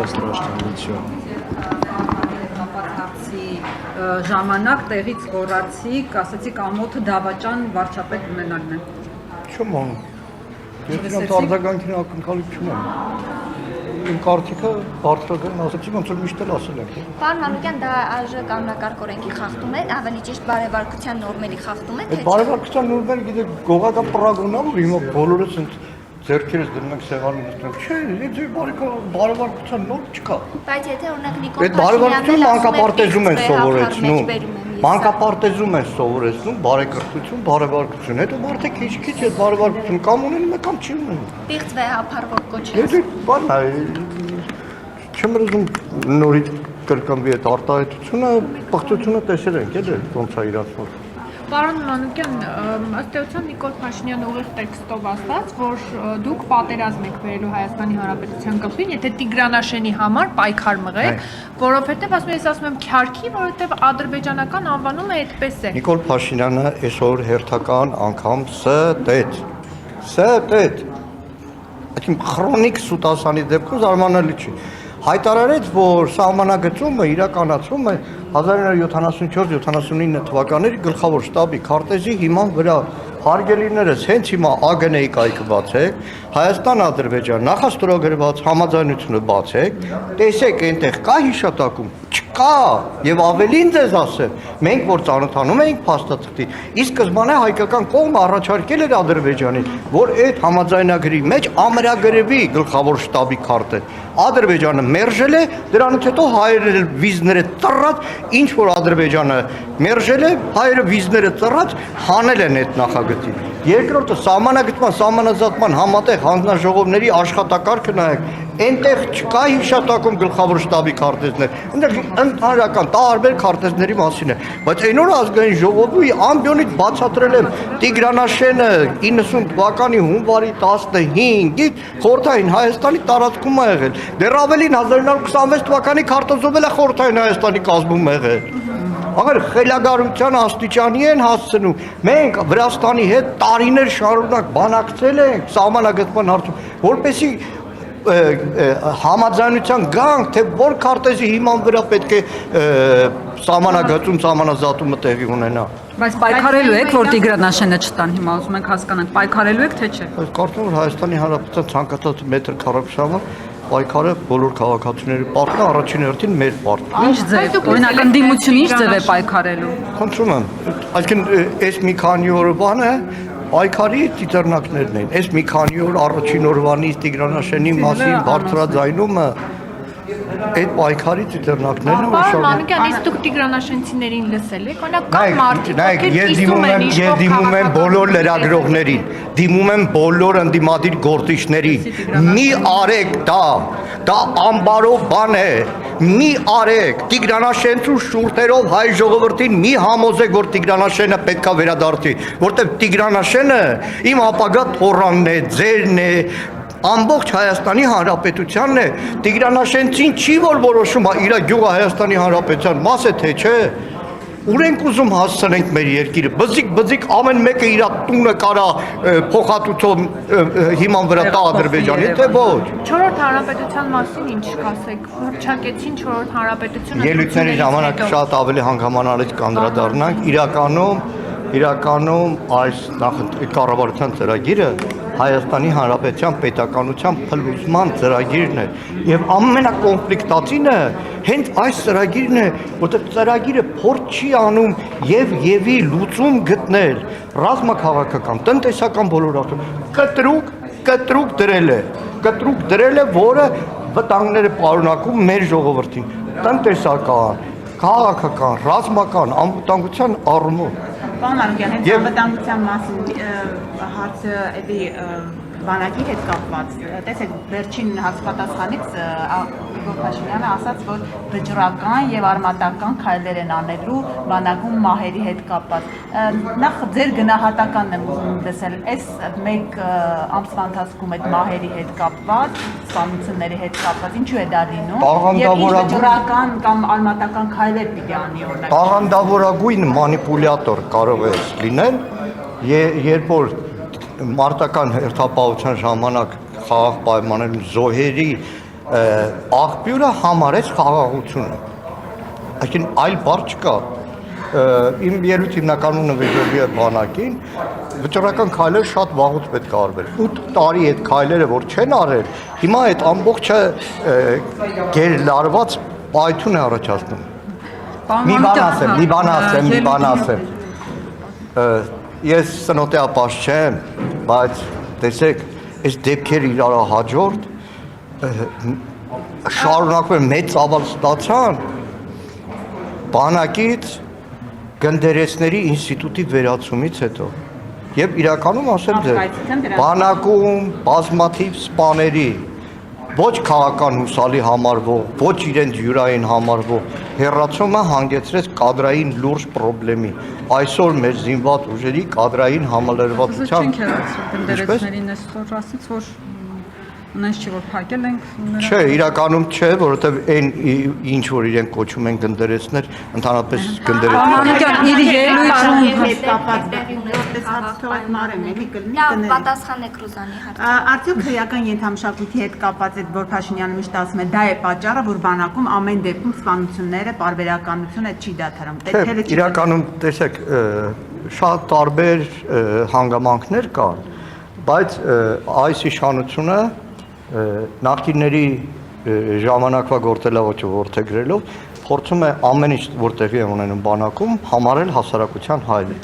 Ничего страшного, ничего. Ժամանակ տեղից գոռացիք, ասացիք ամոթը դավաճան վարչապետ ունենալն է։ Չեմ անում։ Ես արձագանքին ակնկալիք չունեմ։ Իմ կարծիքը բարձրագույն ասացի, ոնց որ միշտ էլ ասել եմ։ Պարոն Մանուկյան, դա ԱԺ կանոնակարգ օրենքի խախտում է, ավելի ճիշտ բարեվարկության նորմերի խախտում է, թե՞ Այդ բարեվարկության նորմերը գիտեք գողական պրագոնա, որ հիմա բոլորս ընդ ձեռքերս դնում ենք սեղանին նստում։ Չէ, եթե բարեվարկության նորմ չկա։ Բայց եթե օրինակ Նիկոլ Այդ բարեվարկությունը մանկապարտեզում են սովորեցնում։ Մանկապարտեզում են սովորեցնում բարեկրթություն, բարեվարկություն։ Հետո մարդիկ քիչ-քիչ այդ բարեվարկություն կամ ունենում են կամ չի ունենում։ Պիղծ վեհափառ որ կոչվեց։ Եթե բան է, չեմ ուզում նորից կրկնվի այդ արտահայտությունը, պղծությունը տեսել ենք, էլի ոնց է իրացվում։ Պարոն Մանուկյան, ըստ էության Նիկոլ Փաշինյանը ուղիղ տեքստով ասաց, որ դուք պատերազմ եք բերելու Հայաստանի Հանրապետության գլխին, եթե Տիգրանաշենի համար պայքար մղեք, որովհետև ասում ես ասում եմ քյարքի, որովհետև ադրբեջանական անվանումը այդպես է։ Նիկոլ Փաշինյանը այսօր հերթական անգամ ՍՏ Այդ քրոնիկ սուտասանի դեպքում զարմանալի չի։ Հայտարարեց, որ սահմանագծումը իրականացվում է 1974-79 թվականների գլխավոր շտաբի քարտեզի հիման վրա։ Հարգելիներս, հենց հիմա ԱԳՆ-ի կայքը բացեք, Հայաստան-Ադրբեջան նախաստորագրված համաձայնությունը բացեք, տեսեք այնտեղ կա հիշատակում, չկա, եւ ավելին ձեզ ասեմ, մենք որ ծանոթանում էինք փաստաթղթի, ի սկզբանե հայկական կողմը առաջարկել էր Ադրբեջանին, որ այդ համաձայնագրի մեջ ամրագրվի գլխավոր շտաբի քարտը։ Ադրբեջանը մերժել է, դրանից հետո հայերը վիզները ծռած, ինչ որ Ադրբեջանը մերժել է, հայերը վիզները ծռած հանել են այդ նախագծին։ Երկրորդը սահմանագծման, սահմանազատման համատեղ հանձնաժողովների աշխատակարգը նայեք, այնտեղ չկա հիշատակում գլխավոր շտաբի քարտեզներ, այնտեղ ընդհանրական տարբեր քարտեզների մասին է, բայց այն օր ազգային ժողովի ամբիոնից բացատրել եմ Տիգրանաշենը 90 թվականի հունվարի 15-ից խորհրդային Հայաստանի տարածքում է եղել, դեռ ավելին 1926 թվականի քարտեզով էլ է խորհրդային Հայաստանի կազմում եղել։ Աղեր խելագարության աստիճանի են հասցնում, մենք Վրաստանի հետ տարիներ շարունակ բանակցել ենք սահմանագծման հարցում, որպեսզի համաձայնության գանք, թե որ քարտեզի հիման վրա պետք է սահմանագծում, սահմանազատումը տեղի ունենա։ Բայց պայքարելու եք, որ Տիգրանաշենը չտան, հիմա ուզում ենք հասկանանք, պայքարելու եք, թե չէ։ Կարծում եմ Հայաստանի Հանրապետության ցանկացած մետր քառակուսիով պայքարը բոլոր քաղաքացիների պարտքն է, առաջին հերթին մեր պարտքն է։ Ինչ ձև, օրինակ ընդդիմությունը ինչ ձև է պայքարելու։ Խնդրում եմ, այսինքն այս մի քանի օր բանը պայքարի ծիծեռնակներն են։ Այս մի քանի օր առաջին օրվանից Տիգրանաշենի մասին բարձրաձայնումը այդ պայքարի ծիծեռնակներն են, որ Պարոն Մանուկյան, իսկ դուք Տիգրանաշենցիներին լսել եք, օրինակ կան մարդիկ, ովքեր ես կիսում են դիմում եմ բոլոր լրագրողներին, դիմում եմ բոլոր ընդդիմադիր գործիչներին, մի արեք դա ամբարով բան է, մի արեք, Տիգրանաշենցու շուրթերով հայ ժողովրդին մի համոզեք, որ Տիգրանաշենը պետքա վերադարձի, որտեղ Տիգրանաշենը իմ ապագա թոռանն է, ձերն է, ամբողջ Հայաստանի Հանրապետությանն է, Տիգրանաշենցին չի որ որոշում իր գյուղը Հայաստանի Հանրապետության մաս է, թե չէ, ուր ենք ուզում հասցնենք մեր երկիրը, բզիկ ամեն մեկը իր տունը կարա փոխհատուցով հիման վրա տա Ադրբեջանին, թե ոչ։ 4-րդ հանրապետության մասին ինչ կասեք, հռչակեցին 4-րդ հանրապետությունը։ Ելույթների ժամանակ շատ ավելի հանգամանալից կանդրադառնանք, իրականում այս կառավարության ծրագիրը Հայաստանի Հանրապետության պետականության փլուզման ծրագիրն է եւ ամենակոնֆլիկտածինը հենց այս ծրագիրն է, որտեղ ծրագիրը փորձ չի անում եւի լուծում գտնել ռազմաքաղաքական, տնտեսական բոլոր առումով կտրուկ դրել է, որը վտանգները պարունակում մեր ժողովրդին, տնտեսական, քաղաքական, ռազմական, անվտանգության առումով։ Պարոն Մանուկյան, հենց անվտանգության մասին հարցը էլի բանակի հետ կապված, տեսեք, վերջին հաշվապատասխանից Նիկոլ Փաշինյանը ասաց, որ վճռական եւ արմատական քայլեր են անելու բանակում մահերի հետ կապված։ Նախ ձեր գնահատականն եմ ուզում լսել, այս մեկ ամսվա ընթացքում այդ մահերի հետ կապված, սպանությունների հետ կապված, ինչու է դա լինում։ Եվ ինչ վճռական կամ արմատական քայլեր պիտի անի օրինակ։ Տաղանդավորագույն մանիպուլյատոր կարող է լինել, երբ որ մարտական հերթապահության ժամանակ խաղաղ պայմաններում զոհերի աղբյուրը համարեց խաղաղությունը։ Այսինքն այլ բառ չկա։ Իմ ելույթ հիմնականում նվիրվելու է բանակին, վճռական քայլեր շատ վաղուց պետք է արվեր։ 8 տարի այդ քայլերը որ չեն արել, հիմա այդ ամբողջը գերլարված պայթուն է առաջացնում։ Մի բան ասեմ։ Ես սնոտեապաշ չեմ, բայց տեսեք, այս դեպքերը իրար հաջորդ շարունակում են մեծ ծավալ ստացան բանակից գնդերեցների ինստիտուտի վերացումից հետո եւ իրականում ասեմ ձեզ բանակում բազմաթիվ սպաների ոչ քաղաքական հուսալի համարվող, ոչ իրենց յուրային համարվող հերացումը հանգեցրեց կադրային լուրջ խնդրի։ Այսօր մեր զինված ուժերի կադրային համալրվածության գնդերեցների նստոր ասից որ Ունես չի որ փակել ենք։ Չէ, իրականում չէ, որովհետև այն ինչ որ իրենք կոչում են գնդերեցներ, ընդհանրապես գնդերեցներ։ Իր ելույթում հետ կապված որպես հարցով մարեմ էլի կլինի։ Լավ, պատասխանեք Ռուզանի հարցին։ Արդյոք քրեական ենթամշակույթի հետ կապված այդ որ Փաշինյանը միշտ ասում է, դա է պատճառը, որ բանակում ամեն դեպքում սպանությունները, պարբերականությունը չի դադարում։ Իրականում տեսեք, շատ տարբեր հանգամանքներ կան, բայց այս իշխանությունը նախկինների ժամանակվա գործելավոճը որդեգրելով փորձում է ամեն ինչ որ տեղի է ունենում բանակում համարել հասարակության հայելը։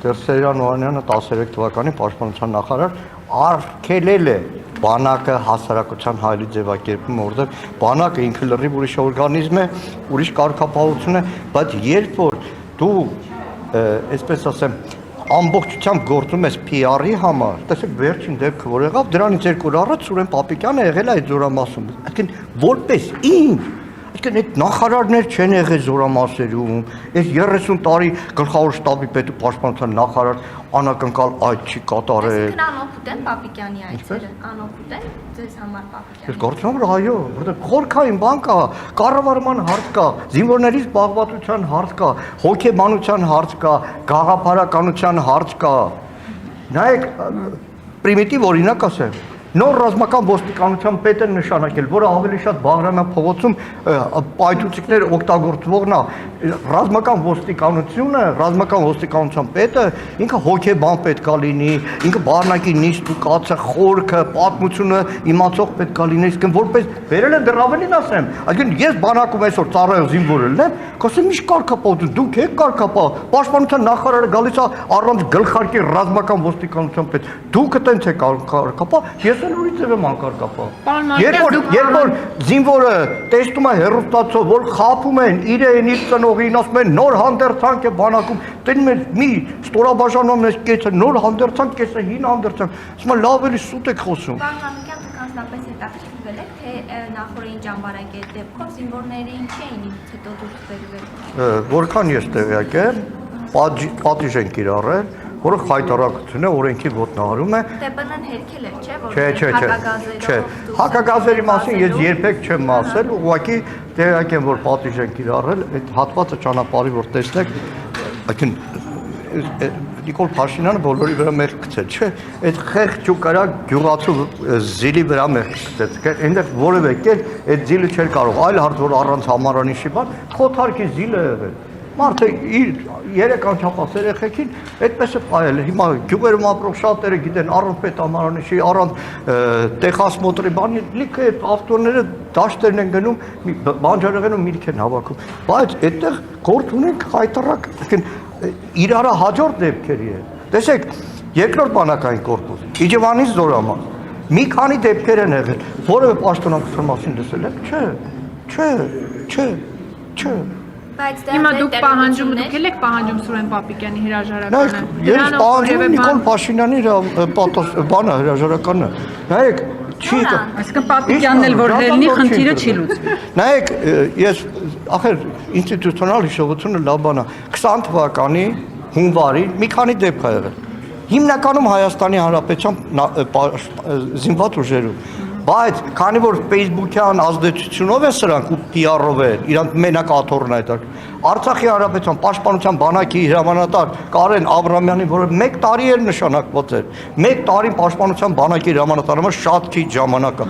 Դեռ Սերյան Օհանյանը 13 թվականին պաշտպանության նախարար արգելել է բանակը հասարակության հայելի ձևակերպում, որտեղ բանակը ինքը լրիվ ուրիշ օրգանիզմ է, ուրիշ կարգապահություն է, բայց երբ որ դու այսպես ասեմ ամբողջությամբ գործում ես PR-ի համար, տեսեք վերջին դեպքը որ եղավ, դրանից 2 օր առաջ Սուրեն Պապիկյանը եղել է այդ զորամասում։ Այսինքն որպես ինչ, այսինքն այդ նախարարներ չեն եղել զորամասերում, այս 30 տարի գլխավոր շտաբի պետ ու պաշտպանության նախարար անակնկալ այդ չի կատարել։ Այսինքն անօգուտ են Պապիկյանի այցերը, անօգուտ են ձեզ համար Պապիկյանը։ Ես կարծում եմ որ այո, որտեղ խորքային բան կա, կառավարման հարց կա, զինվորների զբաղվածության հարց կա, հոգեբանության հարց կա, գաղափարականության հարց կա։ Նայեք, պրիմիտիվ օրինակ ասեմ, նոր ռազմական ոստիկանության պետ են նշանակել, որը ավելի շատ Բաղրամյան փողոցում պայթուցիկներ օգտագործվողն է, ռազմական ոստիկանության պետը ինքը հոգեբան պետք է լինի, ինքը բառնակի նիստ ու կացը, խորքը, պատմությունը իմացող պետք է լինի, իսկ որպես վերել են դեռ ավելին ասեմ, այսինքն ես բանակում այսօր ծառայող զինվորել եմ, կասեմ ի՞նչ կարգապահություն, դուք եք կարգապահ, պաշտպանության նախարարը գալիս է առանց գլխարկի ռազմական ոստիկանության պետ, դուք տենց եք կարգապահ, ես ուրիշ ձև եմ անկարգապահ։ Երբ որ զինվորը տեսնում է հեռուստացով, որ խաբում են իրեն իր ծնողին, ասում են նոր հանդերձանք է բանակում, տենում են մի ստորաբաժանում ես կեցը, նոր հանդերձանք, կեսը հին հանդերձանք, ասում են լավ էլի սուտ եք խոսում։ Պարոն դուք անձնապես հետաքրքրվել եք, թե նախորդին ճամբարակի այդ դեպքով զինվորները ինչ էին ինձ հետո դուրս բերվել։ Որքան ես տեղյակ եմ, պատիժ են կիրառել, որը խայտարակություն է, օրենքի ոտնահարում է։ ՏՊՆ-ն հերքել էր, չէ՞, որ Չէ։ Հակագազերի մասին ես երբեք չեմ ասել, ուղղակի տեղյակ եմ, որ պատիժ են կիրառել, այդ հատվածը ճանապարհի որ տեսնեք, այսինքն Նիկոլ Փաշինյանը բոլորի վրա մեղք գցել, չէ, այդ խեղճ ու կարակ գյուղացու զիլի վրա մեղք գցեց, այնտեղ որևէ կերպ այդ զիլը չէր կարող, այլ հարց որ առանց համարանիշի բան, խոթարքի զիլը եղել։ Մարդը իր 3 անչափահաս երեխեքին այդպես է պայել։ Հիմա գյուղերում ապրող շատերը գիտեն առանց պետամանանիշի, առանց տեխասմոտրի բանի, լիքը այդ ավտոները դաշտերն են գնում, բանջարեղենում միրգ են հավաքում։ Բայց այդտեղ գործ ունենք խայտարակ, իրարա հաջորդ դեպքերի է։ Տեսեք, երկրորդ բանակային կորպուս, Իջևանի զորամաս, մի քանի դեպքեր են եղել, որևէ պաշտոնակության մասին լսել եք։ Չէ։ Հիմա դուք եք պահանջում Սուրեն Պապիկյանի հրաժարականը։ Ես պահանջում եմ Նիկոլ Փաշինյանի հրաժարականը։ Նայեք, չի կա։ Այսինքն Պապիկյանն էլ որ հելնի խնդիրը չի լուծվի։ Նայեք, ես ախր ինստիտուցիոնալ հիշողությունը լավ բան է։ 20 թվականի հունվարին մի քանի դեպք ա եղել։ Հիմնականում Հայաստանի Հանրապետության զինված ուժերում։ Բայց քանի որ Facebook-յան ազդեցությունով է սրանք ու PR-ով է, իրանք մենակ աթոռն է դա։ Արցախի Հանրապետության Պաշտպանության բանակի հրամանատար Կարեն Աբրամյանի, որը 1 տարի էր նշանակված էր։ 1 տարին Պաշտպանության բանակի հրամանատարը շատ քիչ ժամանակ է։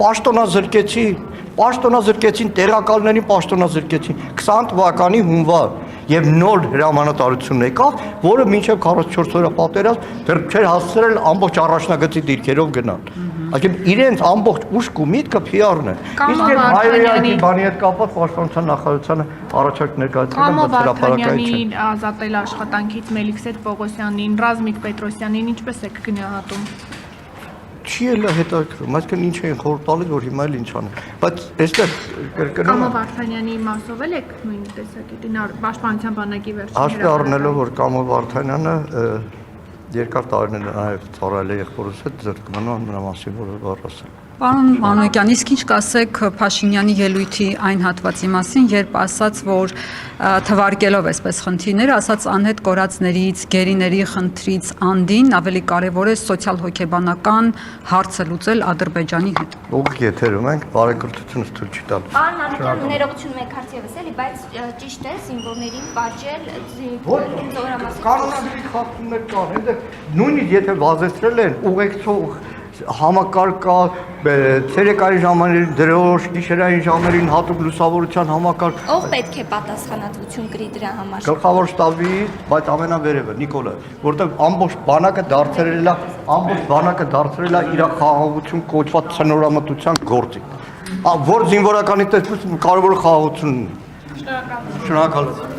Պաշտոնազրկեցի, Պաշտոնազրկեցին, տեղակալներին պաշտոնազրկեցին 20 թվականի հունվար եւ նոր հրամանատարություն եկավ, որը մինչեւ 44 օրյա պատերազմ դեռ չէր հասցրել ամբողջ առաջնագծի դիրքերով գնալ։ Այսինքն իրենց ամբողջ ուշք ու միտքը PR-ն է։ Իսկ այդ հայերենի բանի հետ կապված պաշտպանության նախարարությանը առաջարկ ներկայացրել են, բայց հրապարակային չեն։ Ազատել աշխատանքից Մելիքսեթ Պողոսյանին, Ռազմիկ Պետրոսյանին ինչպես եք գնահատում։ Չի էլ հետաքրքրում, այսինքն ինչ էին խորհուրդ տալիս, որ հիմա էլ ինչ անեն։ Բայց այստեղ կրկնում Կամո Վարդանյանի մասով էլ եք նույն տեսակետին պաշտպանության բանակի վերջին հաշվի առնելով, որ Կամո Վարդանյանը երկար տարիներ նաև ծառայել է եղբորս հետ, զրկմանում նրա մասին որը բառ ասել։ Պարոն Մանուկյան, իսկ ինչ կասեք Փաշինյանի ելույթի այն հատվածի մասին, երբ ասաց, որ թվարկելով այսպես խնդիրները, ասաց անհետ կորածներից, գերիների խնդրից անդին ավելի կարևոր է սոցիալ-հոգեբանական հարցը լուծել Ադրբեջանի հետ։ Ուղղակի եթերում ենք, բարեգործությունը թույլ չի տալիս։ Պարոն Մանուկյան, ներողություն մեկ հարց եւս էլի, բայց ճիշտ է զինվորներին պատժել զորամասի։ Կանոնադրի խախտումներ կան, այնտեղ նույնիսկ եթե վազեցրել են ուղեկցող համակարգ կա, ցերեկային ժամանակ դրոշ, գիշերային ժամերին հատուկ լուսավորության համակարգ։ Ով պետք է պատասխանատվություն կրի դրա համար։ Գլխավոր շտաբի, բայց ամենավերևը Նիկոլը, որտեղ ամբողջ բանակը դարձրել է իր խաղաղություն կոչված ցնորամտության գործի։ Որ զինվորականի տեսքով կարևոր խաղաղությունն է։ Շնորհակալ եմ։